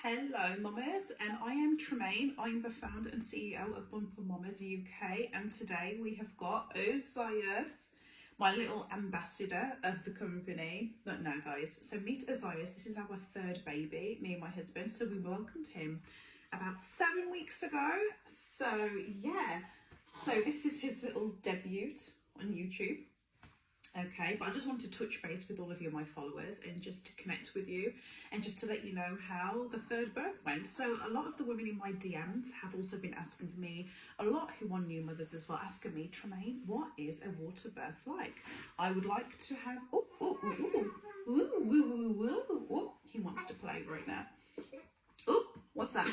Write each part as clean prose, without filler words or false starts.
Hello mamas, and I am Tremaine. I'm the founder and CEO of Bumpandmamas UK, and today we have got Osias, my little ambassador of the company. But no guys, so meet Osias. This is our third baby, me and my husband. So we welcomed him about 7 weeks ago. So yeah, so this is his little debut on YouTube. Okay, but I just want to touch base with all of you, my followers, and just to connect with you and just to let you know how the third birth went. So a lot of the women in my DMs have also been asking me, a lot who are new mothers as well, asking me, Tremaine, what is a water birth like? I would like to have, he wants to play right now. Oh, what's that?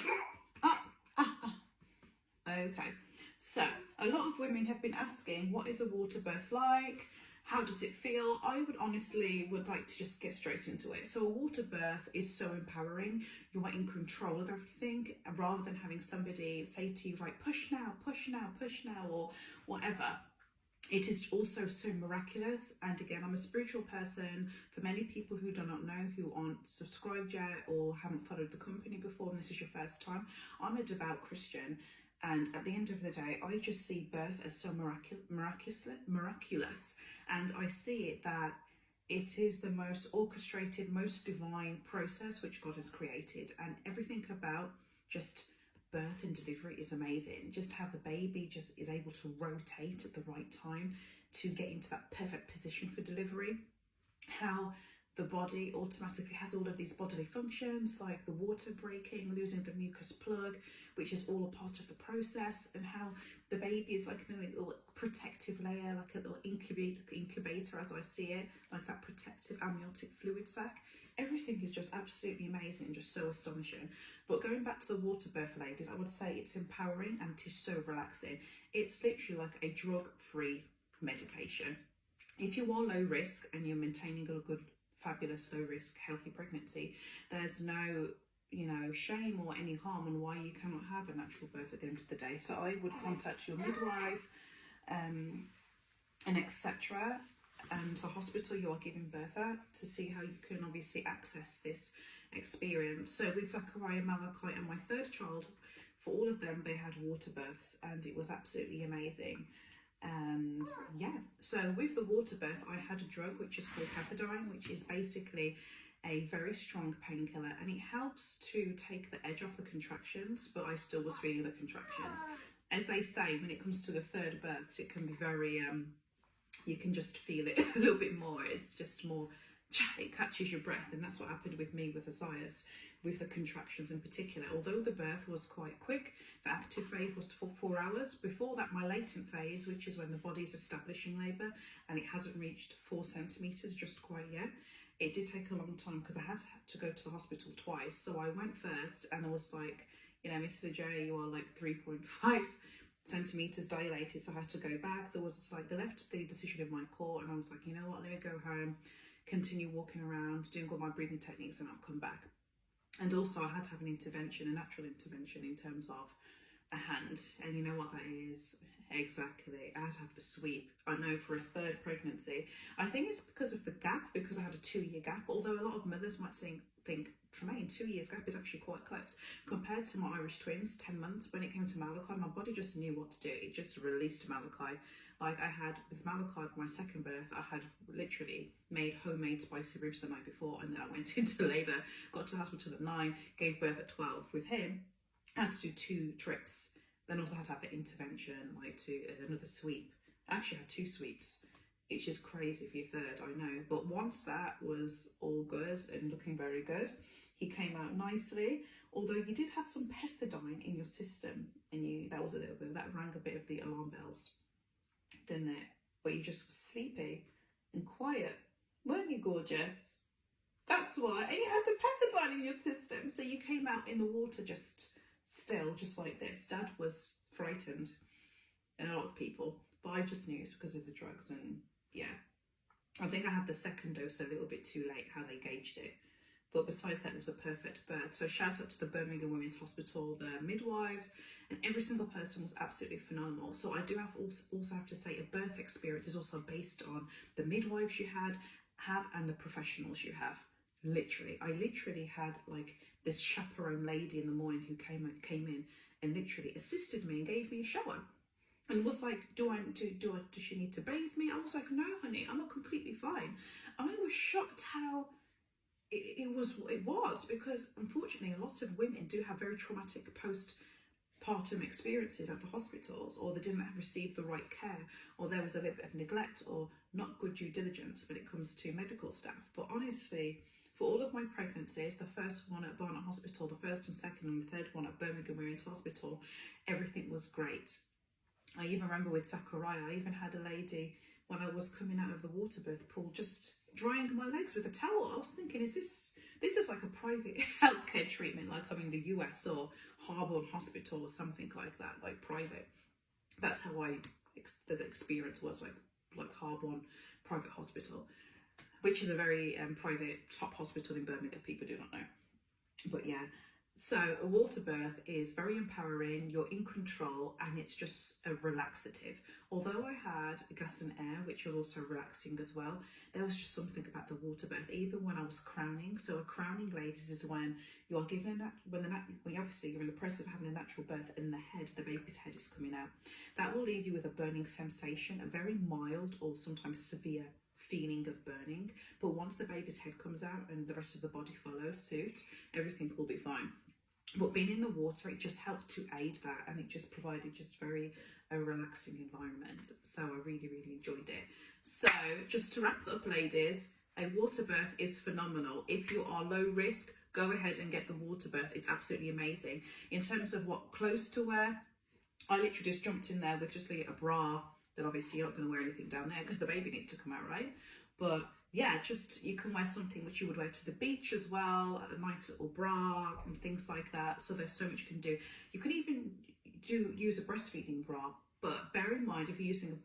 Okay, so a lot of women have been asking, what is a water birth like? How does it feel? I would like to just get straight into it. So a water birth is so empowering. You are in control of everything, rather than having somebody say to you, right, push now, push now, push now, or whatever. It is also so miraculous. And again, I'm a spiritual person. For many people who do not know, who aren't subscribed yet or haven't followed the company before, and this is your first time, I'm a devout Christian. And at the end of the day, I just see birth as so miraculous. And I see it that it is the most orchestrated, most divine process which God has created. And everything about just birth and delivery is amazing. Just how the baby just is able to rotate at the right time to get into that perfect position for delivery. How the body automatically has all of these bodily functions like the water breaking, losing the mucus plug, which is all a part of the process, and how the baby is like a little protective layer, like a little incubator as I see it, like that protective amniotic fluid sac. Everything is just absolutely amazing and just so astonishing. But going back to the water birth, ladies, I would say it's empowering and it is so relaxing. It's literally like a drug-free medication. If you are low risk and you're maintaining a good, fabulous, low risk, healthy pregnancy, there's no shame or any harm on why you cannot have a natural birth at the end of the day. So I would contact your midwife and etc. and the hospital you are giving birth at to see how you can obviously access this experience. So with Zachariah, Malachi and my third child, for all of them, they had water births and it was absolutely amazing. And yeah, so with the water birth, I had a drug which is called pethidine, which is basically a very strong painkiller, and it helps to take the edge off the contractions, but I still was feeling the contractions. As they say, when it comes to the third births, it can be very, you can just feel it a little bit more. It's just more, it catches your breath, and that's what happened with me with Osias, with the contractions in particular. Although the birth was quite quick, the active phase was for 4 hours. Before that, my latent phase, which is when the body's establishing labour and it hasn't reached 4 centimetres just quite yet, it did take a long time because I had to go to the hospital twice. So I went first and I was like, Mrs. J, you are like 3.5 centimetres dilated, so I had to go back. There was like, they left the decision in my court, and I was like, you know what, let me go home, continue walking around, doing all my breathing techniques, and I'll come back. And also I had to have an intervention, a natural intervention in terms of a hand, and you know what that is? Exactly, I had to have the sweep. I know, for a third pregnancy. I think it's because of the gap, because I had a 2-year gap, although a lot of mothers might think, Tremaine, 2 years gap is actually quite close compared to my Irish twins, 10 months. When it came to Malachi, my body just knew what to do. It just released Malachi. Like I had with Malachi, my second birth, I had literally made homemade spicy ribs the night before, and then I went into labour, got to the hospital at 9, gave birth at 12. With him, I had to do 2 trips. Then also had to have an intervention, like another sweep. I actually had 2 sweeps. It's just crazy for your third, I know. But once that was all good and looking very good, he came out nicely. Although you did have some pethidine in your system, and that was a little bit, that rang a bit of the alarm bells, didn't it? But you just were sleepy and quiet, weren't you, gorgeous? That's why. And you had the pethidine in your system, so you came out in the water just still, just like this. Dad was frightened, and a lot of people, but I just knew it's because of the drugs. And yeah, I think I had the second dose a little bit too late, how they gauged it. But besides that, it was a perfect birth. So shout out to the Birmingham Women's Hospital, the midwives, and every single person was absolutely phenomenal. So I do also have to say, a birth experience is also based on the midwives you have and the professionals you have. Literally, I literally had like this chaperone lady in the morning who came in and literally assisted me and gave me a shower and was like, does she need to bathe me? I was like, no honey, I'm completely fine. And I was shocked how it was because unfortunately a lot of women do have very traumatic postpartum experiences at the hospitals, or they didn't receive the right care, or there was a little bit of neglect or not good due diligence when it comes to medical staff. But honestly, for all of my pregnancies, the first one at Barnet Hospital, the first and second and the third one at Birmingham Women's Hospital, everything was great. I even remember with Zachariah, I even had a lady when I was coming out of the water birth pool just drying my legs with a towel. I was thinking, this is like a private healthcare treatment, like I'm in the US or Harborne Hospital or something like that, like private. That's how the experience was, like Harborne Private Hospital, which is a very private top hospital in Birmingham, if people do not know. But yeah, so a water birth is very empowering, you're in control, and it's just a relaxative. Although I had gas and air, which was also relaxing as well, there was just something about the water birth, even when I was crowning. So a crowning, ladies, is when you are given when obviously you're in the process of having a natural birth and the baby's head is coming out. That will leave you with a burning sensation, a very mild or sometimes severe feeling of burning, but once the baby's head comes out and the rest of the body follows suit, everything will be fine. But being in the water, it just helped to aid that, and it just provided just a relaxing environment. So I really enjoyed it. So just to wrap up, ladies, a water birth is phenomenal. If you are low risk, go ahead and get the water birth. It's absolutely amazing. In terms of what clothes to wear, I literally just jumped in there with just a bra. Then obviously you're not going to wear anything down there because the baby needs to come out, right? But yeah, just you can wear something which you would wear to the beach as well, a nice little bra and things like that. So there's so much you can do. You can even use a breastfeeding bra, but bear in mind if you're using a